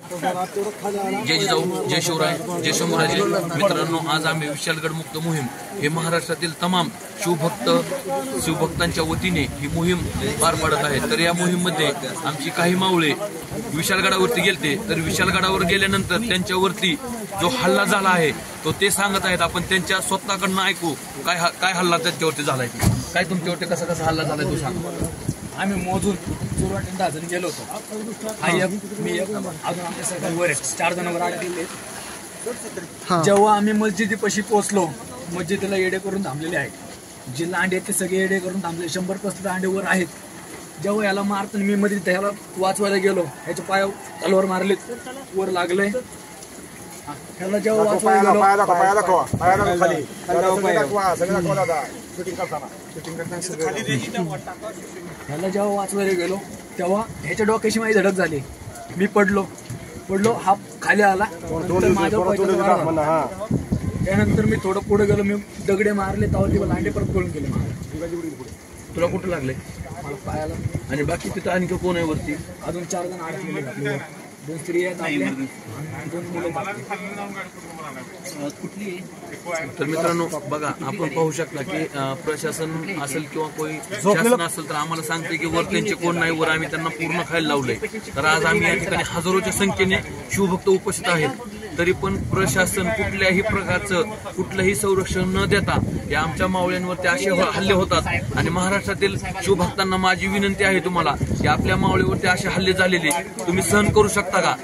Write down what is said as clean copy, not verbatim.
जय जिजाऊ, जय शिवराय, जय शंभूराजे. मित्रांनो, आज आम्ही विशालगड मुक्त मोहीम हे महाराष्ट्रातील तमाम शिवभक्तांच्या वतीने ही मोहीम पार पाडत आहे. तर या मोहीममध्ये आमची काही मावळे विशालगडावरती गेलते. तर विशालगडावर गेल्यानंतर त्यांच्यावरती जो हल्ला झाला आहे तो ते सांगत आहेत. आपण त्यांच्या स्वतःकडनं ऐकू काय हल्ला त्यांच्यावरती झालाय. काय तुमच्यावरती कसा हल्ला झालाय तो सांग. आम्ही मोजून सुरुवातीला 10 जण गेलो होतो. मी अजून आमच्या सरकार वर 4 जण वर अडकलेले. जेव्हा आम्ही मस्जिदीपाशी पोहोचलो, मस्जिदीला येडे करून थांबलेले आहेत. जे लांडे आहेत ते सगळे येडे करून थांबले. 100% लांडे वर आहेत. जेव्हा याला मारताना मी मध्ये त्याला वाचवायला गेलो, ह्याच्या पाया तलवार मारलेत, वर लागलंय. ह्याला जेव्हा वाचवायला गेलो, ह्याला जेव्हा वाचवायला गेलो तेव्हा ह्याच्या डोक्याशी माझी धडक झाली. मी पडलो. हा खाली आला. त्यानंतर मी थोडं पुढे गेलो. मी दगडे मारले तेव्हा ते लांडे परत पळून गेले. तुला कुठं लागले? मला पायाला. आणि बाकी तिथं आणखी कोण आहे वरती? अजून 4 जण अडकलेले. 2 स्त्री आहेत आपल्या, 2 मुलं. तर मित्रांनो बघा, आपण पाहू शकता की प्रशासन असेल किंवा कोणी शासन असेल तर आम्हाला सांगते की वर त्यांचे कोण नाही. वर आम्ही त्यांना पूर्ण खायला लावलंय. तर आज आम्ही या ठिकाणी हजारोच्या संख्येने शिवभक्त उपस्थित आहेत. तरी पण प्रशासन कुठल्याही प्रकारचं कुठलंही संरक्षण न देता या आमच्या मावळ्यांवरती असे हल्ले होतात. आणि महाराष्ट्रातील शिवभक्तांना माझी विनंती आहे तुम्हाला की आपल्या मावळीवरती असे हल्ले झालेले तुम्ही सहन करू शकता का?